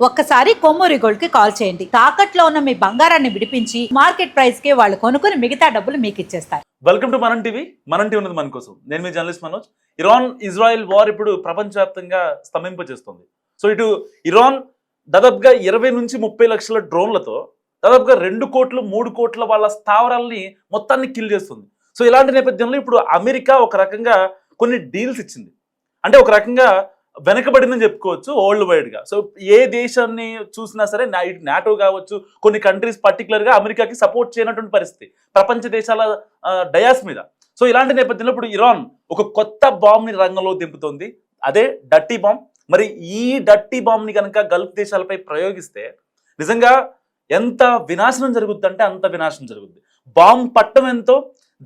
ఒక్కసారి కొమ్మూరి గోల్డ్ కి కాల్ చేయండి. తాకట్లో ఉన్న మీ బంగారాన్ని విడిపించి మార్కెట్ ప్రైస్ కి వాళ్ళు కొనుక్కుని మిగతా డబ్బులు మీకు ఇచ్చేస్తారు. Welcome to Manam TV. Manam TV ఉన్నది మన కోసం. నేను మీ journalist Manoj. Iran Israel war ఇప్పుడు ప్రపంచవ్యాప్తంగా స్తంభింపజేస్తుంది. సో ఇటు ఇరాన్ దాదాపుగా 20 నుంచి 30 లక్షల డ్రోన్లతో దాదాపుగా 2 కోట్లు 3 కోట్ల వాళ్ళ స్థావరాలని మొత్తాన్ని కిల్ చేస్తుంది. సో ఇలాంటి నేపథ్యంలో ఇప్పుడు అమెరికా ఒక రకంగా కొన్ని డీల్స్ ఇచ్చింది. అంటే ఒక రకంగా వెనకబడిందని చెప్పుకోవచ్చు వరల్డ్ వైడ్గా. సో ఏ దేశాన్ని చూసినా సరే నాటో కావచ్చు, కొన్ని కంట్రీస్ పర్టికులర్గా అమెరికాకి సపోర్ట్ చేయనటువంటి పరిస్థితి ప్రపంచ దేశాల డయాస్ మీద. సో ఇలాంటి నేపథ్యంలో ఇప్పుడు ఇరాన్ ఒక కొత్త బాంబ్ని రంగంలో దింపుతోంది. అదే డర్టీ బాంబ్. మరి ఈ డర్టీ బాంబ్ని కనుక గల్ఫ్ దేశాలపై ప్రయోగిస్తే నిజంగా ఎంత వినాశనం జరుగుద్ది అంటే అంత వినాశనం జరుగుద్ది. బాంబ్ పట్టం ఎంతో,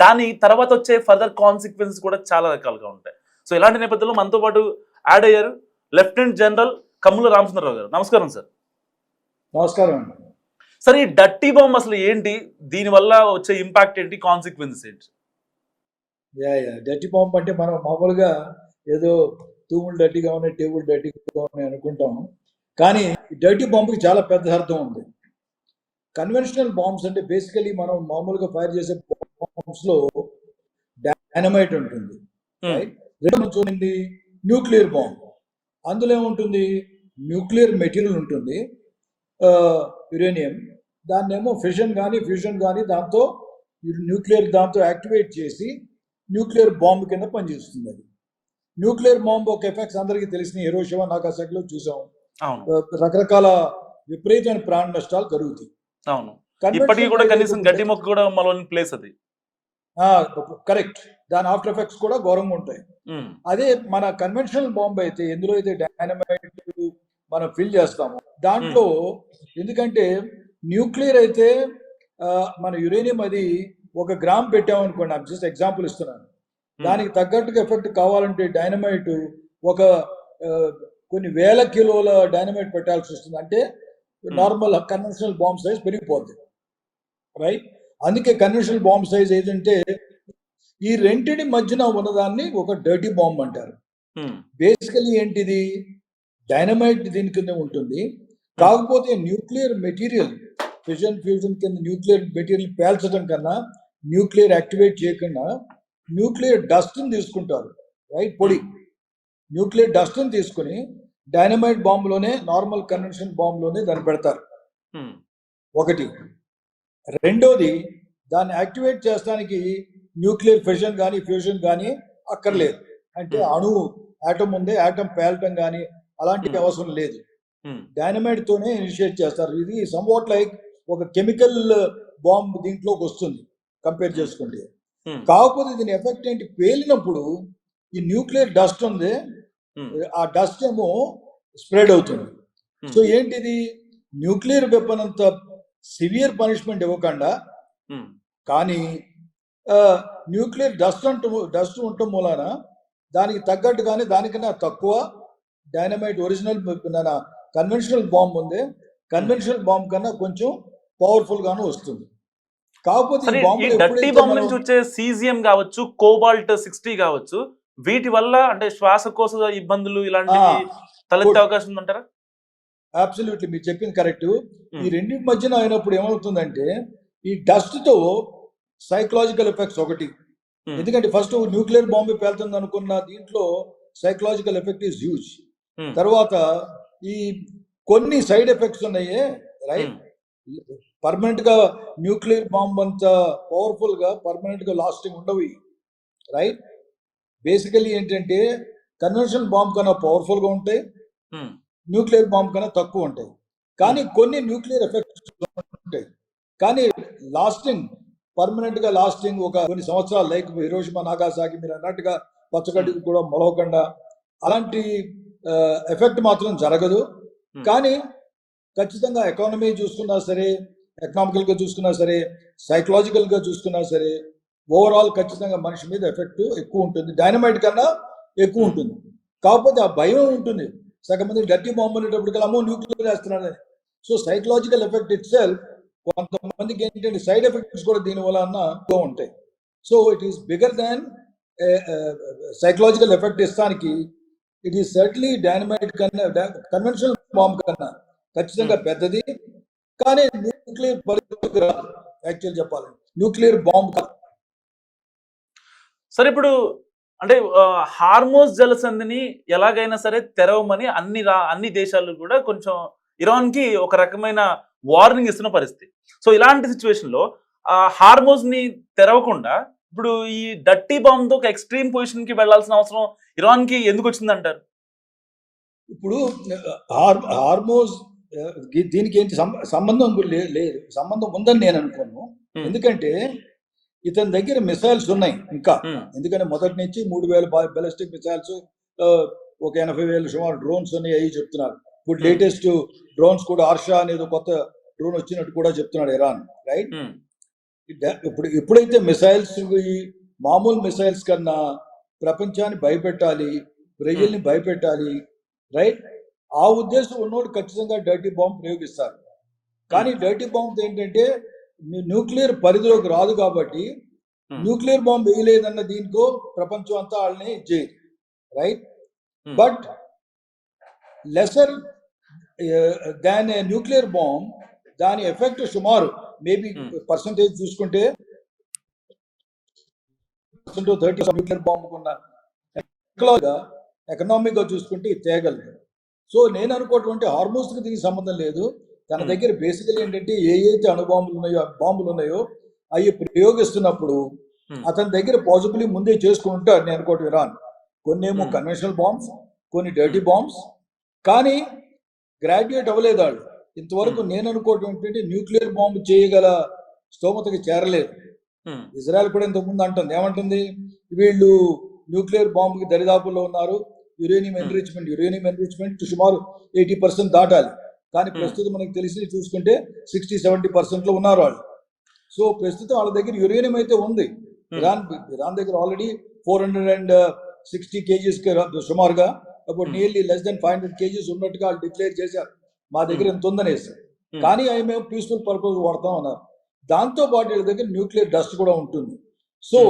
దాని తర్వాత వచ్చే ఫర్దర్ కాన్సిక్వెన్సెస్ కూడా చాలా రకాలుగా ఉంటాయి. సో ఇలాంటి నేపథ్యంలో మనతో పాటు యాడ్ అయ్యారు లెఫ్టినెంట్ జనరల్ కమ్ముల రామచంద్రరావు గారు. నమస్కారం సార్. నమస్కారం అండి. సార్, ఈ డర్టీ బాంబ్ అసలు ఏంటి, దీనివల్ల వచ్చే ఇంపాక్ట్ ఏంటి, కాన్సిక్వెన్సెస్ ఏంటి? డర్టీ బాంబ్ అంటే మనం మామూలుగా ఏదో తూములు డర్టీగా ఉన్నాయి, టేబుల్ డర్టీగా ఉన్నాయి అనుకుంటాం. కానీ డర్టీ బాంబ్కి చాలా పెద్ద అర్థం ఉంది. కన్వెన్షనల్ బాంబ్స్ అంటే బేసికలీ మనం మామూలుగా ఫైర్ చేసే బాంబ్స్ లో డైనమైట్ ఉంటుంది. రెండు చూడండి, న్యూక్లియర్ బాంబ్, అందులో ఏముంటుంది, న్యూక్లియర్ మెటీరియల్ ఉంటుంది, యురేనియం. దాన్నేమో ఫిషన్ కానీ ఫ్యూజన్ కానీ దాంతో దాంతో యాక్టివేట్ చేసి న్యూక్లియర్ బాంబ్ కింద పనిచేస్తుంది. అది న్యూక్లియర్ బాంబ్ ఒక ఎఫెక్ట్స్ అందరికీ తెలిసిన హిరోషిమా నాగాసాకిలో చూసాం. రకరకాల విపరీతమైన ప్రాణ నష్టాలు కలుగుతాయి. అవును, ఇప్పటికీ కూడా కనీసం గడ్డి మొక్క కూడా మలోని ప్లేస్ అది. కరెక్ట్, దాని ఆఫ్టర్ ఎఫెక్ట్స్ కూడా ఘోరంగా ఉంటాయి. అదే మన కన్వెన్షనల్ బాంబ్ అయితే ఎందులో అయితే డైనమైట్ మనం ఫిల్ చేస్తాము దాంట్లో, ఎందుకంటే న్యూక్లియర్ అయితే మన యురేనియం అది 1 గ్రామ్ పెట్టామనుకోండి, జస్ట్ ఎగ్జాంపుల్ ఇస్తున్నాను, దానికి తగ్గట్టుగా ఎఫెక్ట్ కావాలంటే డైనమైట్ కొన్ని వేల కిలోల డైనమైట్ పెట్టాల్సి వస్తుంది. అంటే నార్మల్ కన్వెన్షనల్ బాంబ్ సైజ్ పెరిగిపోతుంది, రైట్? అందుకే కన్వెన్షనల్ బాంబ్ సైజ్ ఏదంటే ఈ రెంటిని మధ్యన ఉన్నదాన్ని ఒక డర్టీ బాంబ్ అంటారు. బేసికలీ ఏంటిది, డైనమైట్ దీని కింద ఉంటుంది. కాకపోతే న్యూక్లియర్ మెటీరియల్ ఫిషన్ ఫ్యూజన్ కింద న్యూక్లియర్ మెటీరియల్ పేల్చడం కన్నా, న్యూక్లియర్ యాక్టివేట్ చేయకుండా న్యూక్లియర్ డస్ట్ని తీసుకుంటారు, రైట్? పొడి న్యూక్లియర్ డస్ట్ని తీసుకుని డైనమైట్ బాంబులోనే, నార్మల్ కన్వెన్షన్ బాంబులోనే దాన్ని పెడతారు. ఒకటి. రెండోది, దాన్ని యాక్టివేట్ చేస్తానికి న్యూక్లియర్ ఫిషన్ కానీ ఫ్యూజన్ కానీ అక్కర్లేదు. అంటే అణువు ఆటం ఉంది, ఆటం పేలటం కానీ అలాంటి అవసరం లేదు. డైనమైట్ తోనే ఇనిషియేట్ చేస్తారు. ఇది సమ్వాట్ లైక్ ఒక కెమికల్ బాంబ్ దీంట్లోకి వస్తుంది కంపేర్ చేసుకుంటే. కాకపోతే దీని ఎఫెక్ట్ ఏంటి, పేలినప్పుడు ఈ న్యూక్లియర్ డస్ట్ ఉంది, ఆ డస్ట్ ఏమో స్ప్రెడ్ అవుతుంది. సో ఏంటిది, న్యూక్లియర్ వెపన్ అంత సివియర్ పనిష్మెంట్ ఇవ్వకుండా, కానీ న్యూక్లియర్ డస్ట్ ఉండటం మూలాన దానికి తగ్గట్టుగానే దానికన్నా తక్కువ డైనమైట్ ఒరిజినల్ కన్వెన్షనల్ బాంబ్ ఉంది, కన్వెన్షనల్ బాంబ్ కన్నా కొంచెం పవర్ఫుల్ గాను వస్తుంది. కాకపోతే డర్టీ బాంబ్ నుంచి వచ్చే సీజియం కావచ్చు, కోబాల్ట్ 60 కావచ్చు, వీటి వల్ల అంటే శ్వాసకోశ ఇబ్బందులు ఇలాంటివి తలెత్తే అవకాశం ఉందంటారా? అబ్సల్యూట్లీ, మీరు చెప్పింది కరెక్ట్. ఈ రెండింటి మధ్యన అయినప్పుడు ఏమవుతుందంటే ఈ డస్ట్ తో సైకలాజికల్ ఎఫెక్ట్స్ ఒకటి. ఎందుకంటే ఫస్ట్ న్యూక్లియర్ బాంబ్ పేలుతుంది అనుకున్న దీంట్లో సైకలాజికల్ ఎఫెక్ట్ ఈజ్ హ్యూజ్. తర్వాత ఈ కొన్ని సైడ్ ఎఫెక్ట్స్ ఉన్నాయే, రైట్? పర్మనెంట్ గా న్యూక్లియర్ బాంబ్ అంత పవర్ఫుల్ గా పర్మనెంట్ గా లాస్టింగ్ ఉండవు, రైట్? బేసికలీ ఏంటంటే కన్వెన్షనల్ బాంబ్ కన్నా పవర్ఫుల్ గా ఉంటాయి, న్యూక్లియర్ బాంబ్ కన్నా తక్కువ ఉంటాయి. కానీ కొన్ని న్యూక్లియర్ ఎఫెక్ట్స్ ఉంటాయి, కానీ లాస్టింగ్ పర్మనెంట్ గా లాస్టింగ్ ఒక కొన్ని సంవత్సరాలు, లైక్ హిరోషిమా నాగాసాకి మీరు అన్నట్టుగా పచ్చగడ్డికి కూడా మొలవకుండా అలాంటి ఎఫెక్ట్ మాత్రం జరగదు. కానీ ఖచ్చితంగా ఎకానమీ చూసుకున్నా సరే, ఎకనామికల్ గా చూసుకున్నా సరే, సైకలాజికల్ గా చూసుకున్నా సరే, ఓవరాల్ ఖచ్చితంగా మనిషి మీద ఎఫెక్ట్ ఎక్కువ ఉంటుంది, డైనమైట్ కన్నా ఎక్కువ ఉంటుంది. కాకపోతే ఆ భయం ఉంటుంది, సగం మంది డర్టీ బాంబ్ అనేటప్పటికల్లా అమ్మో న్యూక్లియర్ వేస్తున్నారని. So psychological effect itself, కొంతమందికి ఏంటంటే సైడ్ ఎఫెక్ట్స్ కూడా దీని వల్ల ఉంటాయి. So it is bigger than psychological effect ఇస్తానికి. ఇట్ ఈస్ సర్టన్లీ డైనమైట్ కన్నా, కన్వెన్షనల్ బాంబ్ కన్నా ఖచ్చితంగా పెద్దది, కానీ న్యూక్లియర్ పరిధిలోకి రాదు. యాక్చువల్ చెప్పాలంటే న్యూక్లియర్ బాంబ్ కాదు. సరే ఇప్పుడు అంటే హార్మోజ్ జలసంధిని ఎలాగైనా సరే తెరవమని అన్ని దేశాలు కూడా కొంచెం ఇరాన్ కి ఒక రకమైన వార్నింగ్ ఇస్తున్న పరిస్థితి. సో ఇలాంటి సిచ్యువేషన్ లో హార్మోజ్ ని తెరవకుండా ఇప్పుడు ఈ డర్టీ బాంబ్ తో ఒక ఎక్స్ట్రీమ్ పొజిషన్ కి వెళ్లాల్సిన అవసరం ఇరాన్ కి ఎందుకు వచ్చింది అంటారు? ఇప్పుడు హార్మోజ్ దీనికి ఏంటి సంబంధం లేదు, సంబంధం ఉందని నేను అనుకోను. ఎందుకంటే ఇతని దగ్గర మిసైల్స్ ఉన్నాయి ఇంకా. ఎందుకంటే మొదటి నుంచి 3000 బాలిస్టిక్ మిసైల్స్, ఒక 80,000 సుమారు డ్రోన్స్ ఉన్నాయి అవి చెప్తున్నారు. ఇప్పుడు లేటెస్ట్ డ్రోన్స్ కూడా ఆర్షా అనేది కొత్త డ్రోన్ వచ్చినట్టు కూడా చెప్తున్నాడు ఇరాన్, రైట్? ఎప్పుడైతే మిసైల్స్, ఈ మామూలు మిసైల్స్ కన్నా ప్రపంచాన్ని భయపెట్టాలి, ప్రజల్ని భయపెట్టాలి, రైట్? ఆ ఉద్దేశం ఉన్నోడు ఖచ్చితంగా డర్టీ బాంబ్ ప్రయోగిస్తారు. కానీ డర్టీ బాంబ్ ఏంటంటే న్యూక్లియర్ పరిధిలోకి రాదు కాబట్టి న్యూక్లియర్ బాంబ్ వేయలేదన్న దీనికో ప్రపంచం అంతా వాళ్ళని చేయదు, right? But lesser than nuclear bomb, దాని ఎఫెక్ట్ సుమారు మేబీ పర్సంటేజ్ చూసుకుంటే 30 న్యూక్లియర్ బాంబ్ ఉన్న ఎకనామిక్ గా చూసుకుంటే తేగలదు. సో నేను అనుకోవటువంటి హార్మోస్కి దీనికి సంబంధం లేదు. తన దగ్గర బేసికల్ ఏంటంటే ఏదైతే బాంబులు ఉన్నాయో అవి ప్రయోగిస్తున్నప్పుడు అతని దగ్గర పాసిబిలిటీ ముందే చేసుకుని ఉంటారు నేను అనుకోవటం ఇరాన్. కొన్నేమో కన్వెన్షనల్ బాంబ్స్, కొన్ని డర్టీ బాంబ్స్, కానీ గ్రాడ్యుయేట్ అవ్వలేదు వాళ్ళు ఇంతవరకు. నేను అనుకోవటం ఏంటంటే న్యూక్లియర్ బాంబు చేయగల స్తోమతకి చేరలేదు. ఇజ్రాయెల్ కూడా ఇంతకుముందు అంటుంది, ఏమంటుంది, వీళ్ళు న్యూక్లియర్ బాంబుకి దరిదాపుల్లో ఉన్నారు, యురేనియం ఎన్రిచ్మెంట్ సుమారు 80% దాటాలి. కానీ ప్రస్తుతం మనకు తెలిసి చూసుకుంటే 60-70% లో ఉన్నారు వాళ్ళు. సో ప్రస్తుతం వాళ్ళ దగ్గర యురేనియం అయితే ఉంది. ఇరాన్ దగ్గర ఆల్రెడీ 460 kgs సుమారుగా, అప్పుడు నియర్లీ లెస్ దెన్ 500 kgs ఉన్నట్టుగా వాళ్ళు డిక్లేర్ చేశారు మా దగ్గర ఎంత ఉందనేసి. కానీ అవి మేము పీస్ఫుల్ పర్పస్ వాడతాం అన్నారు. దాంతో పాటు వీళ్ళ దగ్గర న్యూక్లియర్ డస్ట్ కూడా ఉంటుంది. So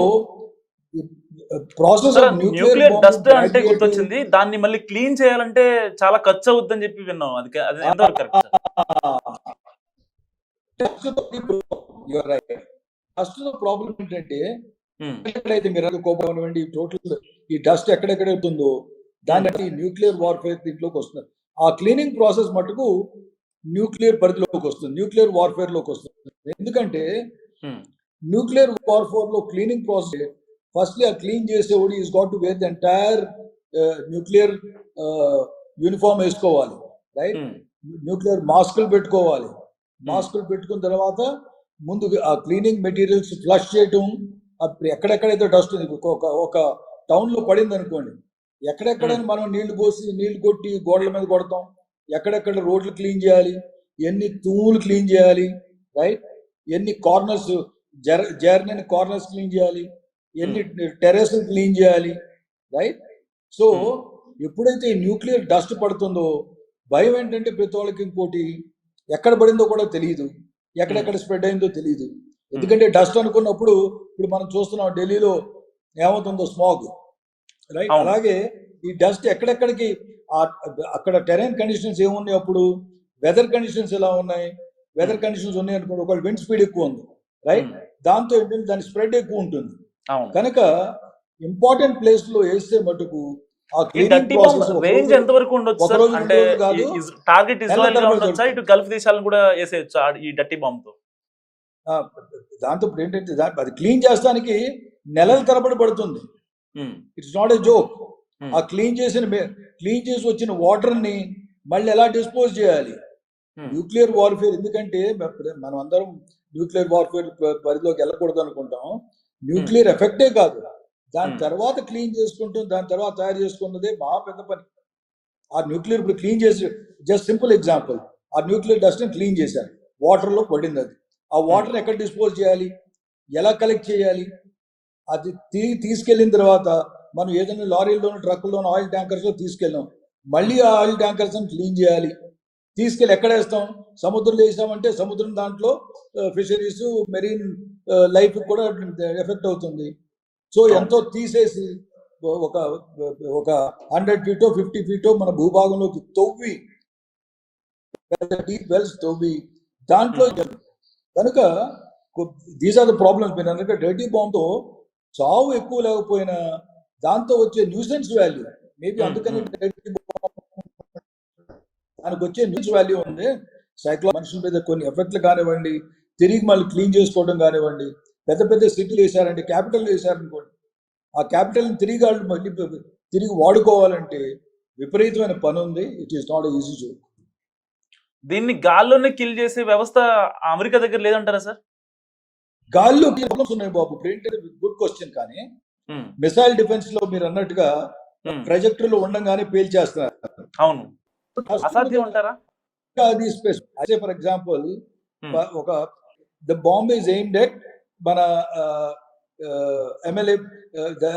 process of nuclear dust అంటే గుర్తొచ్చింది, దాన్ని మళ్ళీ క్లీన్ చేయాలంటే చాలా ఖర్చు అవుద్దని చెప్పి విన్నాం. అది ఎంతవరకు కరెక్ట్? డస్ట్ ప్రాబ్లం ఏంటంటే ఎక్కడైతే మీరు కోపం టోటల్ ఈ డస్ట్ ఎక్కడెక్కడ అవుతుందో దాన్ని బట్టి న్యూక్లియర్ వార్ఫేర్ దీంట్లోకి వస్తుంది. ఆ క్లీనింగ్ ప్రాసెస్ మటుకు న్యూక్లియర్ పరిధిలోకి వస్తుంది, న్యూక్లియర్ వార్ఫేర్ లోకి వస్తుంది. ఎందుకంటే న్యూక్లియర్ వార్ఫేర్ లో క్లీనింగ్ ప్రాసెస్ ఫస్ట్లీ ఆ క్లీన్ చేసేవాడు is got to wear the entire nuclear uniform వేసుకోవాలి, రైట్? న్యూక్లియర్ మాస్కులు పెట్టుకోవాలి. మాస్కులు పెట్టుకున్న తర్వాత ముందు ఆ క్లీనింగ్ మెటీరియల్స్ ఫ్లష్ చేయటం, ఎక్కడెక్కడైతే డస్ట్ ఉంది, ఒక టౌన్ లో పడింది అనుకోండి, ఎక్కడెక్కడైనా మనం నీళ్లు పోసి నీళ్లు కొట్టి గోడల మీద కొడతాం, ఎక్కడెక్కడ రోడ్లు క్లీన్ చేయాలి, ఎన్ని తూములు క్లీన్ చేయాలి, రైట్? ఎన్ని కార్నర్స్ జర్నని కార్నర్స్ క్లీన్ చేయాలి, ఎన్ని టెర్రస్ క్లీన్ చేయాలి, రైట్? సో ఎప్పుడైతే న్యూక్లియర్ డస్ట్ పడుతుందో భయం ఏంటంటే ప్రతి వాళ్ళకి ఇంకోటి ఎక్కడ పడిందో కూడా తెలియదు, ఎక్కడెక్కడ స్ప్రెడ్ అయిందో తెలియదు. ఎందుకంటే డస్ట్ అనుకున్నప్పుడు ఇప్పుడు మనం చూస్తున్నాం ఢిల్లీలో ఏమవుతుందో స్మాగ్, రైట్? అలాగే ఈ డస్ట్ ఎక్కడెక్కడికి అక్కడ టెరైన్ కండిషన్స్ ఏమున్నాయి, అప్పుడు వెదర్ కండిషన్స్ ఎలా ఉన్నాయి, వెదర్ కండిషన్స్ ఉన్నాయి అనుకోండి, ఒక విండ్ స్పీడ్ ఎక్కువ ఉంది, రైట్? దాంతో ఏంటంటే దాని స్ప్రెడ్ ఎక్కువ ఉంటుంది. కనుక ఇంపార్టెంట్ ప్లేస్ లో వేస్తే మటుకు ఆ క్లీనింగ్ ప్రాసెస్ రేంజ్ ఎంత వరకు ఉండొచ్చు? అంటే టార్గెట్ ఇజ్రాయెల్ గా ఉండొచ్చా, ఇటు గల్ఫ్ దేశాలను కూడా వేసేయొచ్చా ఈ డర్టీ బాంబ్ తో? దాంతో ఏంటంటే అది క్లీన్ చేస్తానికి నెలల తరబడి పడుతుంది. It's not a joke. ఆ క్లీన్ చేసి వచ్చిన వాటర్ ని మళ్ళీ ఎలా డిస్పోజ్ చేయాలి? న్యూక్లియర్ వార్ఫేర్, ఎందుకంటే మనం అందరం న్యూక్లియర్ వార్ఫేర్ పరిధిలోకి వెళ్ళకూడదు అనుకుంటాం. న్యూక్లియర్ ఎఫెక్టే కాదు, దాని తర్వాత క్లీన్ చేసుకుంటాం, దాని తర్వాత తయారు చేసుకున్నదే మహా పెద్ద పని. ఆ న్యూక్లియర్ ఇప్పుడు క్లీన్ చేసి, జస్ట్ సింపుల్ ఎగ్జాంపుల్, ఆ న్యూక్లియర్ డస్ట్ ని క్లీన్ చేశారు, వాటర్ లో పడింది. అది ఆ వాటర్ ఎక్కడ డిస్పోజ్ చేయాలి, ఎలా కలెక్ట్ చేయాలి? అది తీసుకెళ్ళిన తర్వాత మనం ఏదైనా లారీల్లోనూ ట్రక్కుల్లోనూ ఆయిల్ ట్యాంకర్స్ లో తీసుకెళ్ళాం, మళ్ళీ ఆ ఆయిల్ ట్యాంకర్స్ క్లీన్ చేయాలి. తీసుకెళ్ళి ఎక్కడ వేస్తాం? సముద్రంలో వేసామంటే సముద్రం దాంట్లో ఫిషరీస్, మెరీన్ లైఫ్ కూడా ఎఫెక్ట్ అవుతుంది. సో ఎంతో తీసేసి ఒక 100 feet 50 feet మన భూభాగంలోకి తవ్వి డీప్ వెల్స్ తోవి దాంట్లో కనుక దీస్ ఆర్ ద ప్రాబ్లమ్స్. మీరు అన్నట్టు డర్టీ బాంబ్తో చావు ఎక్కువ లేకపోయినా దాంతో వచ్చే న్యూసెన్స్ వాల్యూ మేబీ అందుకని డర్టీ బాంబ్ దానికి వచ్చే న్యూస్ వాల్యూ ఉంది. మనుషుల మీద కొన్ని ఎఫెక్ట్లు కానివ్వండి, తిరిగి మళ్ళీ క్లీన్ చేసుకోవడం కానివ్వండి, పెద్ద పెద్ద సిటీలు వేసారంటే, క్యాపిటల్ వేసారనుకోండి, ఆ క్యాపిటల్ని తిరిగి వాడుకోవాలంటే విపరీతమైన పని ఉంది. It is not easy joke. దీన్ని గాల్లోనే కిల్ చేసే వ్యవస్థ అమెరికా దగ్గర లేదంటారా సార్? గాల్లో ప్రాబ్లమ్స్ ఉన్నాయి బాబు. ఇప్పుడు ఏంటంటే గుడ్ క్వశ్చన్, కానీ మిసైల్ డిఫెన్స్ లో మీరు అన్నట్టుగా ట్రాజెక్టరీలో ఉండగానే పేల్చేస్తున్నారు. అవును, అసాధ్యం అంటారా? అది స్పెసిఫిక్. ఫర్ ఎగ్జాంపుల్, ఒక the bomb is aimed at మన ఎమ్మెల్యే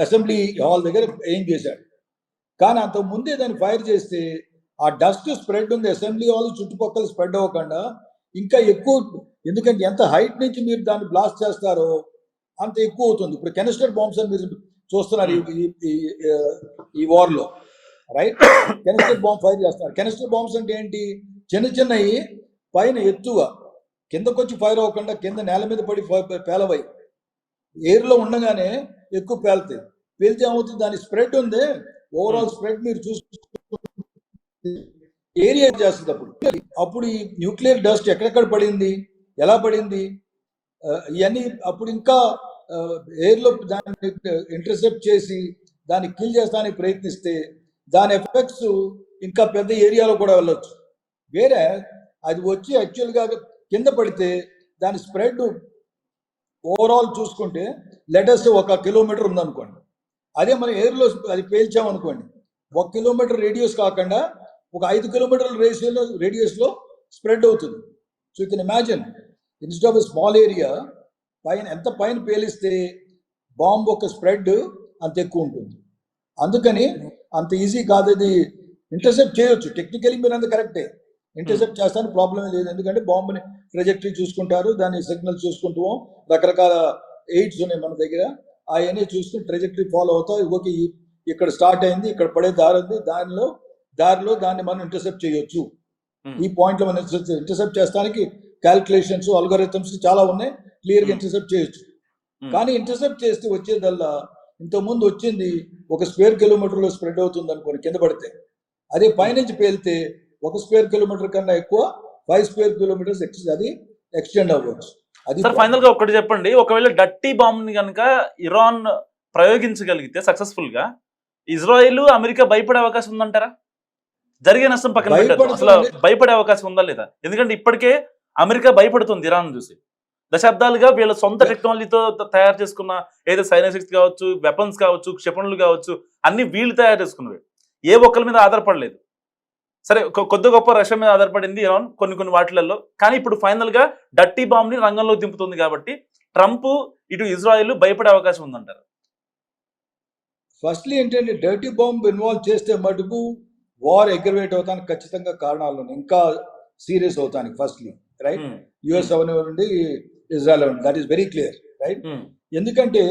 అసెంబ్లీ హాల్ దగ్గర ఏం చేశాడు, కానీ అంత ముందే దాన్ని ఫైర్ చేస్తే ఆ డస్ట్ స్ప్రెడ్ ఉంది అసెంబ్లీ హాల్ చుట్టుపక్కల స్ప్రెడ్ అవ్వకుండా ఇంకా ఎక్కువ. ఎందుకంటే ఎంత హైట్ నుంచి మీరు దాన్ని బ్లాస్ట్ చేస్తారో అంత ఎక్కువ అవుతుంది. ఇప్పుడు కెనిస్టర్ బాంబ్స్ అని మీరు చూస్తున్నారు ఈ వార్ లో, రైట్? కెనిస్టర్ బాంబ్ ఫైర్ చేస్తున్నారు. కెనిస్టర్ బాంబ్స్ అంటే ఏంటి? చిన్న చిన్నవి పైన ఎత్తుగా కిందకు వచ్చి ఫైర్ అవ్వకుండా కింద నేల మీద పడి పేలవై ఎయిర్లో ఉండగానే ఎక్కువ పేలుతాయి. పేలితే ఏమవుతుంది? దాని స్ప్రెడ్ ఉంది, ఓవరాల్ స్ప్రెడ్ మీరు చూసి ఏరియా చేస్తుంది. అప్పుడు ఈ న్యూక్లియర్ డస్ట్ ఎక్కడెక్కడ పడింది, ఎలా పడింది, ఇవన్నీ అప్పుడు ఇంకా ఎయిర్లో దాన్ని ఇంటర్సెప్ట్ చేసి దాన్ని కిల్ చేస్తానికి ప్రయత్నిస్తే దాని ఎఫెక్ట్స్ ఇంకా పెద్ద ఏరియాలో కూడా వెళ్ళొచ్చు. వేరే అది వచ్చి యాక్చువల్గా కింద పడితే దాని స్ప్రెడ్ ఓవరాల్ చూసుకుంటే లెటెస్ట్ 1 కిలోమీటర్ ఉందనుకోండి. అదే మనం ఎయిర్లో అది పేల్చామనుకోండి, 1 కిలోమీటర్ రేడియస్ కాకుండా ఒక 5 కిలోమీటర్ల రేడియస్లో స్ప్రెడ్ అవుతుంది. So you can imagine, instead of a small area పైన ఎంత పైన పేలిస్తే బాంబు ఒక స్ప్రెడ్ అంత ఎక్కువ ఉంటుంది. అందుకని అంత ఈజీ కాదు, అది ఇంటర్సెప్ట్ చేయొచ్చు. టెక్నికలీ మీరు అంత కరెక్టే, ఇంటర్సెప్ట్ చేస్తానికి ప్రాబ్లమే లేదు. ఎందుకంటే బాంబుని ట్రెజెక్టరీ చూసుకుంటారు, దాని సిగ్నల్ చూసుకుంటూ రకరకాల ఎయిడ్స్ ఉన్నాయి మన దగ్గర, అవన్నీ చూసుకుని ట్రెజెక్టరీ ఫాలో అవుతాం. ఓకే, ఇక్కడ స్టార్ట్ అయింది, ఇక్కడ పడే దారి ఉంది, దారిలో దాన్ని మనం ఇంటర్సెప్ట్ చేయొచ్చు. ఈ పాయింట్లో మనం ఇంటర్సెప్ట్ చేస్తానికి క్యాల్కులేషన్స్, అల్గోరిథమ్స్ చాలా ఉన్నాయి, క్లియర్గా ఇంటర్సెప్ట్ చేయొచ్చు. కానీ ఇంటర్సెప్ట్ చేస్తే వచ్చేదల్లా ఇంతకుముందు వచ్చింది 1 స్క్వేర్ కిలోమీటర్లో స్ప్రెడ్ అవుతుంది అనుకోండి కింద పడితే. అదే పైనుంచి పేలితే 1 స్క్వేర్ కిలోమీటర్ కన్నా ఎక్కువ 5 స్క్వేర్ కిలోమీటర్స్ అది ఎక్స్టెండ్ అవ్వచ్చు. అది ఫైనల్ గా ఒకటి చెప్పండి, ఒకవేళ డర్టీ బాంబ్ ని కనుక ఇరాన్ ప్రయోగించగలిగితే సక్సెస్ఫుల్ గా, ఇజ్రాయెల్ అమెరికా భయపడే అవకాశం ఉందంటారా? జరిగే నష్టం పక్కన పెట్టద్దు, అసలు భయపడే అవకాశం ఉందా లేదా? ఎందుకంటే ఇప్పటికే అమెరికా భయపడుతుంది ఇరాన్ చూసి. దశాబ్దాలుగా వీళ్ళ సొంత టెక్నాలజీతో తయారు చేసుకున్న ఏదో సైనసిక్స్ కావచ్చు, వెపన్స్ కావచ్చు, క్షిపణులు కావచ్చు, అన్ని వీళ్ళు తయారు చేసుకున్నవి, ఏ ఒక్కరి మీద ఆధారపడలేదు. సరే, కొద్ది గొప్ప రష్యా మీద ఆధారపడింది ఇరాన్ కొన్ని వాటిలలో, కానీ ఇప్పుడు ఫైనల్ గా డర్టీ బాంబ్ ని రంగంలో దింపుతుంది కాబట్టి ట్రంప్ ఇటు ఇజ్రాయెల్ భయపడే అవకాశం ఉందంటారు. ఫస్ట్లీ ఏంటంటే డర్టీ బాంబ్ ఇన్వాల్వ్ చేస్తే మటుకు వార్ అగ్రవేట్ అవుతానికి ఖచ్చితంగా కారణాలు ఉన్నాయి, ఇంకా సీరియస్ అవుతానికి. ఫస్ట్లీ రైట్, యుఎస్ అవనివ్వండి, ఇజ్రాయెల్ అవనివ్వండి, that is very clear, right? ఎందుకంటే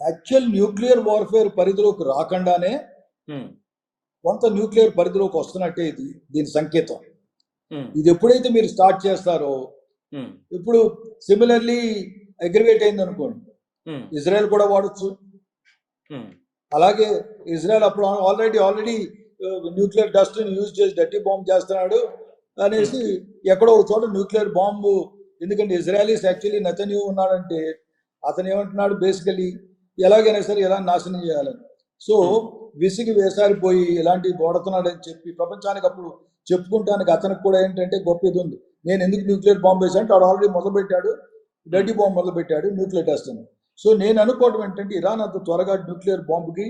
యాక్చువల్ న్యూక్లియర్ వార్ఫేర్ పరిధిలోకి రాకుండానే కొంత న్యూక్లియర్ పరిధిలోకి వస్తున్నట్టే దీని సంకేతం. ఇది ఎప్పుడైతే మీరు స్టార్ట్ చేస్తారో, ఇప్పుడు సిమిలర్లీ అగ్రివేట్ అయింది అనుకోండి, ఇజ్రాయెల్ కూడా వాడచ్చు. అలాగే ఇజ్రాయెల్ అప్పుడు ఆల్రెడీ న్యూక్లియర్ డస్ట్ యూజ్ చేసి డర్టీ బాంబ్ చేస్తున్నాడు అనేసి ఎక్కడో ఒక చోట న్యూక్లియర్ బాంబు. ఎందుకంటే ఇజ్రాయలీస్ యాక్చువల్లీ నెతన్యాహు ఉన్నాడంటే అతను ఏమంటున్నాడు, బేసికలీ ఎలాగైనా సరే ఎలా నాశనం చేయాలని. సో విసిగి వేసారిపోయి ఇలాంటివి వాడుతున్నాడని చెప్పి ప్రపంచానికి అప్పుడు చెప్పుకుంటానికి అతనికి కూడా ఏంటంటే గొప్ప ఇది ఉంది. నేను ఎందుకు న్యూక్లియర్ బాంబ్ వేసానంటే వాడు ఆల్రెడీ మొదలుపెట్టాడు, డర్టీ బాంబ్ మొదలుపెట్టాడు, న్యూక్లియర్ టెస్ట్ అని. సో నేను అనుకోవడం ఏంటంటే ఇరాన్ అంత త్వరగా న్యూక్లియర్ బాంబుకి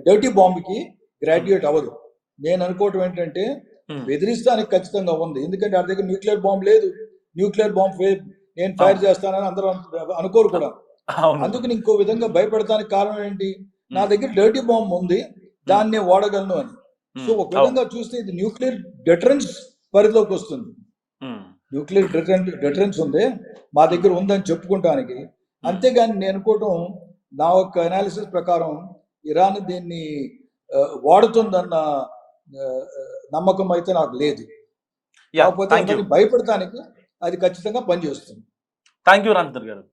డర్టీ బాంబుకి గ్రాడ్యుయేట్ అవ్వదు. నేను అనుకోవటం ఏంటంటే బెదిరిస్తానికి ఖచ్చితంగా ఉంది. ఎందుకంటే వాడి దగ్గర న్యూక్లియర్ బాంబు లేదు. న్యూక్లియర్ బాంబు నేను ఫైర్ చేస్తానని అందరూ అనుకోరు కూడా. అందుకని ఇంకో విధంగా భయపెడతానికి కారణం ఏంటి, నా దగ్గర డర్టీ బాంబు ఉంది, దాన్ని నేను వాడగలను అని. సో ఒక విధంగా చూస్తే ఇది న్యూక్లియర్ డెటరెన్స్ పరిధిలోకి వస్తుంది. న్యూక్లియర్ డెటరెన్స్ ఉంది, మా దగ్గర ఉందని చెప్పుకుంటానికి. అంతేగాని నేను అనుకోవటం, నా యొక్క అనాలిసిస్ ప్రకారం ఇరాన్ దీన్ని వాడుతుందన్న నమ్మకం అయితే నాకు లేదు. యా, కాకపోతే థ్యాంక్ యూ, అందరినీ భయపెడటానికి అది ఖచ్చితంగా పనిచేస్తుంది. థ్యాంక్ యూ రామచంద్ర గారు.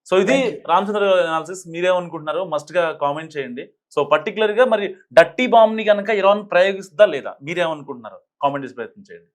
సో ఇది Thank you. రామచంద్ర గారి అనాలిసిస్. మీరేమనుకుంటున్నారో మస్ట్ గా కామెంట్ చేయండి. సో పర్టికులర్ గా మరి డర్టీ బాంబ్ ని కనుక ఇరాన్ ప్రయోగిస్తుందా లేదా, మీరేమనుకుంటున్నారో కామెంట్ చేసి ప్రయత్నం చేయండి.